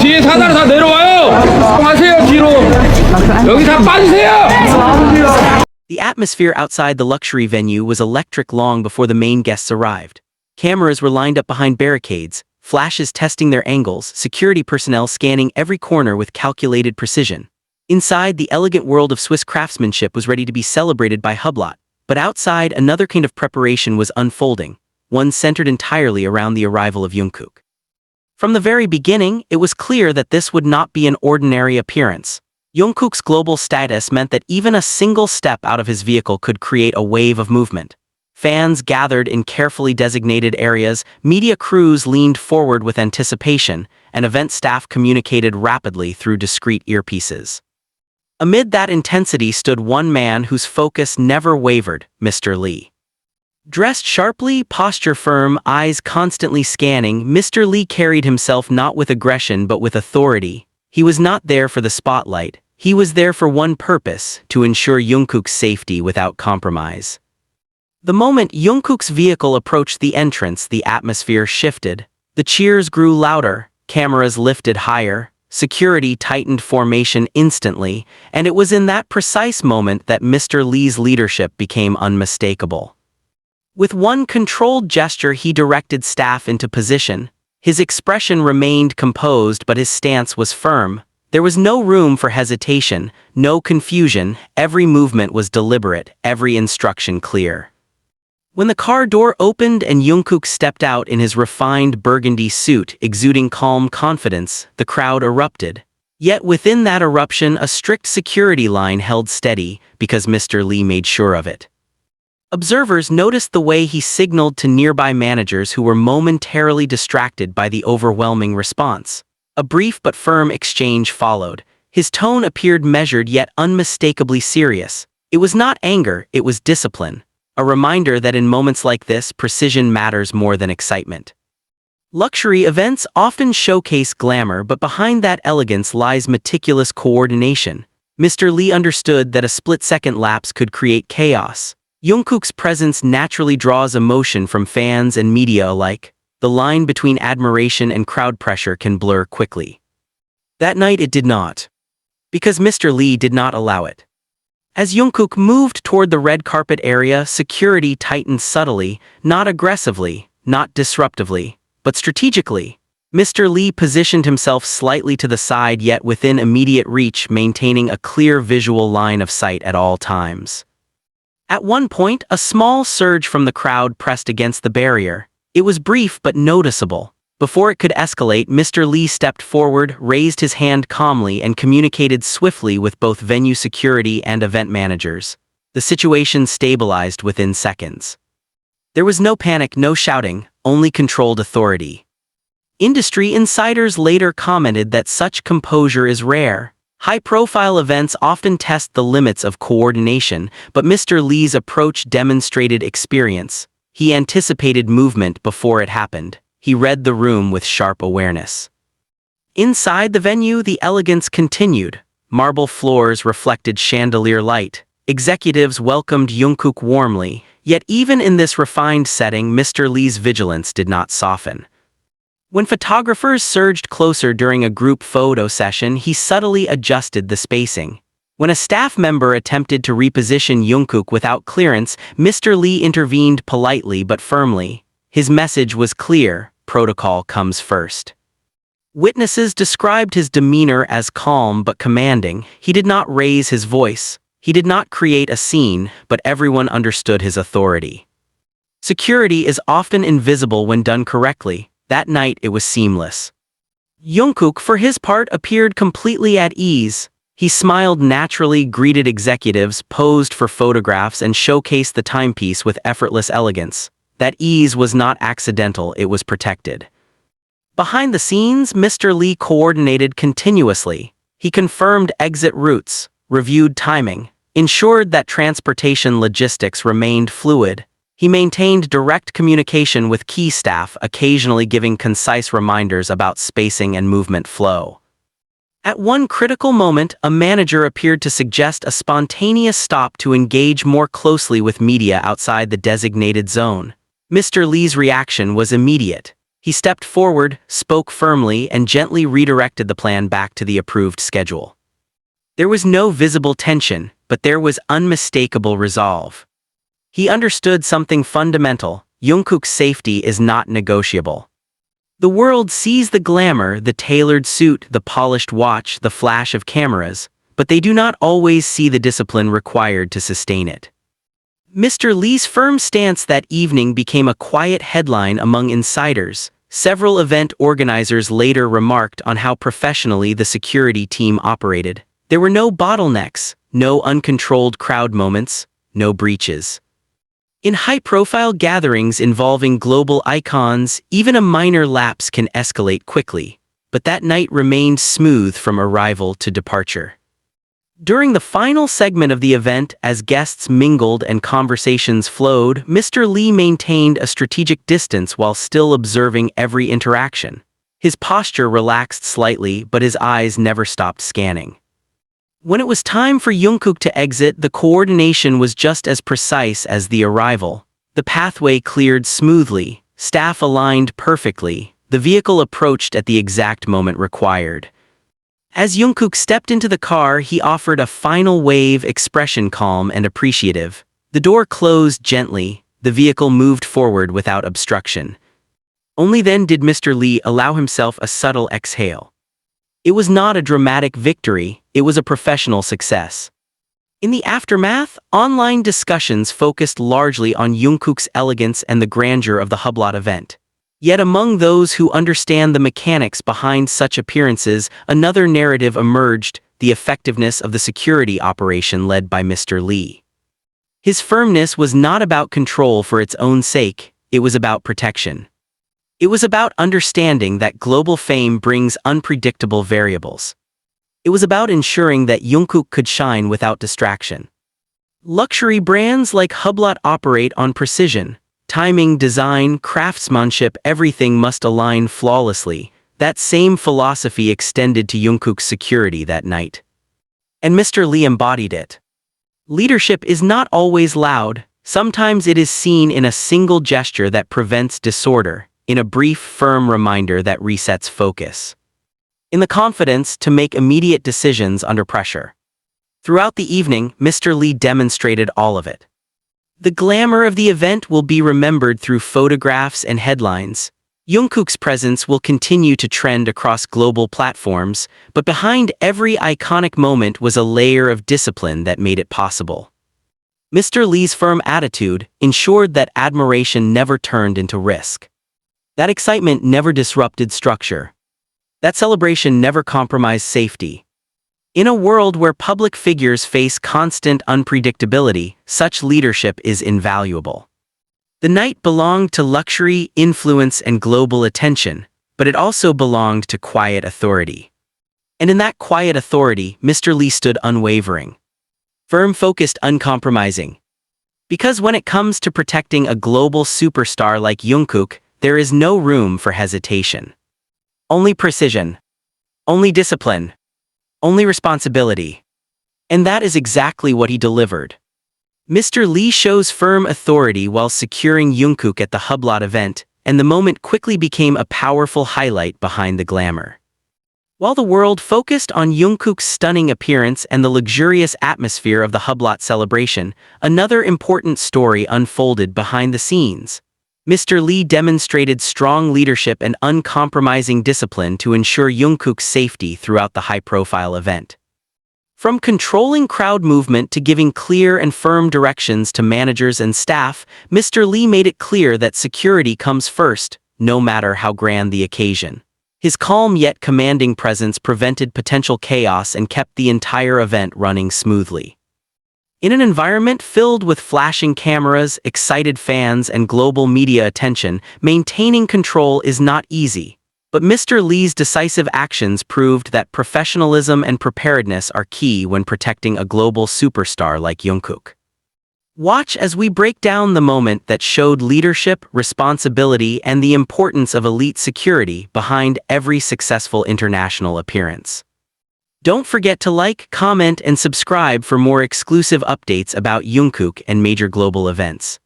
뒤에 사다리 다 내려와요. 하세요 뒤로. 여기 다 빠지세요. The atmosphere outside the luxury venue was electric long before the main guests arrived. Cameras were lined up behind barricades, flashes testing their angles, security personnel scanning every corner with calculated precision. Inside, the elegant world of Swiss craftsmanship was ready to be celebrated by Hublot, but outside, another kind of preparation was unfolding, one centered entirely around the arrival of Jungkook. From the very beginning, it was clear that this would not be an ordinary appearance. Jungkook's global status meant that even a single step out of his vehicle could create a wave of movement. Fans gathered in carefully designated areas, media crews leaned forward with anticipation, and event staff communicated rapidly through discreet earpieces. Amid that intensity stood one man whose focus never wavered, Mr. Lee. Dressed sharply, posture firm, eyes constantly scanning, Mr. Lee carried himself not with aggression but with authority. He was not there for the spotlight. He was there for one purpose, to ensure Jungkook's safety without compromise. The moment Jungkook's vehicle approached the entrance, the atmosphere shifted. The cheers grew louder, cameras lifted higher, security tightened formation instantly, and it was in that precise moment that Mr. Lee's leadership became unmistakable. With one controlled gesture, he directed staff into position. His expression remained composed, but his stance was firm. There was no room for hesitation, no confusion. Every movement was deliberate, every instruction clear. When the car door opened and Jungkook stepped out in his refined burgundy suit, exuding calm confidence, the crowd erupted. Yet within that eruption, a strict security line held steady, because Mr. Lee made sure of it. Observers noticed the way he signaled to nearby managers who were momentarily distracted by the overwhelming response. A brief but firm exchange followed. His tone appeared measured yet unmistakably serious. It was not anger, it was discipline. A reminder that in moments like this, precision matters more than excitement. Luxury events often showcase glamour, but behind that elegance lies meticulous coordination. Mr. Lee understood that a split-second lapse could create chaos. Jungkook's presence naturally draws emotion from fans and media alike. The line between admiration and crowd pressure can blur quickly. That night it did not. Because Mr. Lee did not allow it. As Jungkook moved toward the red carpet area, security tightened subtly, not aggressively, not disruptively, but strategically. Mr. Lee positioned himself slightly to the side yet within immediate reach, maintaining a clear visual line of sight at all times. At one point, a small surge from the crowd pressed against the barrier. It was brief but noticeable. Before it could escalate, Mr. Lee stepped forward, raised his hand calmly, and communicated swiftly with both venue security and event managers. The situation stabilized within seconds. There was no panic, no shouting, only controlled authority. Industry insiders later commented that such composure is rare. High-profile events often test the limits of coordination, but Mr. Lee's approach demonstrated experience. He anticipated movement before it happened. He read the room with sharp awareness. Inside the venue, the elegance continued. Marble floors reflected chandelier light. Executives welcomed Jungkook warmly, yet even in this refined setting, Mr. Lee's vigilance did not soften. When photographers surged closer during a group photo session, he subtly adjusted the spacing. When a staff member attempted to reposition Jungkook without clearance, Mr. Lee intervened politely but firmly. His message was clear: protocol comes first. Witnesses described his demeanor as calm but commanding. He did not raise his voice. He did not create a scene, but everyone understood his authority. Security is often invisible when done correctly. That night it was seamless. Jungkook, for his part, appeared completely at ease. He smiled naturally, greeted executives, posed for photographs, and showcased the timepiece with effortless elegance. That ease was not accidental, it was protected. Behind the scenes, Mr. Lee coordinated continuously. He confirmed exit routes, reviewed timing, ensured that transportation logistics remained fluid. He maintained direct communication with key staff, occasionally giving concise reminders about spacing and movement flow. At one critical moment, a manager appeared to suggest a spontaneous stop to engage more closely with media outside the designated zone. Mr. Lee's reaction was immediate. He stepped forward, spoke firmly, and gently redirected the plan back to the approved schedule. There was no visible tension, but there was unmistakable resolve. He understood something fundamental: Jungkook's safety is not negotiable. The world sees the glamour, the tailored suit, the polished watch, the flash of cameras, but they do not always see the discipline required to sustain it. Mr. Lee's firm stance that evening became a quiet headline among insiders. Several event organizers later remarked on how professionally the security team operated. There were no bottlenecks, no uncontrolled crowd moments, no breaches. In high-profile gatherings involving global icons, even a minor lapse can escalate quickly, but that night remained smooth from arrival to departure. During the final segment of the event, as guests mingled and conversations flowed, Mr. Lee maintained a strategic distance while still observing every interaction. His posture relaxed slightly, but his eyes never stopped scanning. When it was time for Jungkook to exit, the coordination was just as precise as the arrival. The pathway cleared smoothly, staff aligned perfectly, the vehicle approached at the exact moment required. As Jungkook stepped into the car, he offered a final wave, expression calm and appreciative. The door closed gently, the vehicle moved forward without obstruction. Only then did Mr. Lee allow himself a subtle exhale. It was not a dramatic victory, it was a professional success. In the aftermath, online discussions focused largely on Jungkook's elegance and the grandeur of the Hublot event. Yet among those who understand the mechanics behind such appearances, another narrative emerged: the effectiveness of the security operation led by Mr. Lee. His firmness was not about control for its own sake, it was about protection. It was about understanding that global fame brings unpredictable variables. It was about ensuring that Jungkook could shine without distraction. Luxury brands like Hublot operate on precision. Timing, design, craftsmanship, everything must align flawlessly. That same philosophy extended to Jungkook's security that night. And Mr. Lee embodied it. Leadership is not always loud. Sometimes it is seen in a single gesture that prevents disorder, in a brief, firm reminder that resets focus, in the confidence to make immediate decisions under pressure. Throughout the evening, Mr. Lee demonstrated all of it. The glamour of the event will be remembered through photographs and headlines. Jungkook's presence will continue to trend across global platforms, but behind every iconic moment was a layer of discipline that made it possible. Mr. Lee's firm attitude ensured that admiration never turned into risk. That excitement never disrupted structure. That celebration never compromised safety. In a world where public figures face constant unpredictability, such leadership is invaluable. The night belonged to luxury, influence, and global attention, but it also belonged to quiet authority. And in that quiet authority, Mr. Lee stood unwavering. Firm, focused, uncompromising. Because when it comes to protecting a global superstar like Jungkook, there is no room for hesitation. Only precision. Only discipline. Only responsibility. And that is exactly what he delivered. Mr. Lee shows firm authority while securing Jungkook at the Hublot event, and the moment quickly became a powerful highlight behind the glamour. While the world focused on Jungkook's stunning appearance and the luxurious atmosphere of the Hublot celebration, another important story unfolded behind the scenes. Mr. Lee demonstrated strong leadership and uncompromising discipline to ensure Jungkook's safety throughout the high-profile event. From controlling crowd movement to giving clear and firm directions to managers and staff, Mr. Lee made it clear that security comes first, no matter how grand the occasion. His calm yet commanding presence prevented potential chaos and kept the entire event running smoothly. In an environment filled with flashing cameras, excited fans, and global media attention, maintaining control is not easy. But Mr. Lee's decisive actions proved that professionalism and preparedness are key when protecting a global superstar like Jungkook. Watch as we break down the moment that showed leadership, responsibility, and the importance of elite security behind every successful international appearance. Don't forget to like, comment, and subscribe for more exclusive updates about Jungkook and major global events.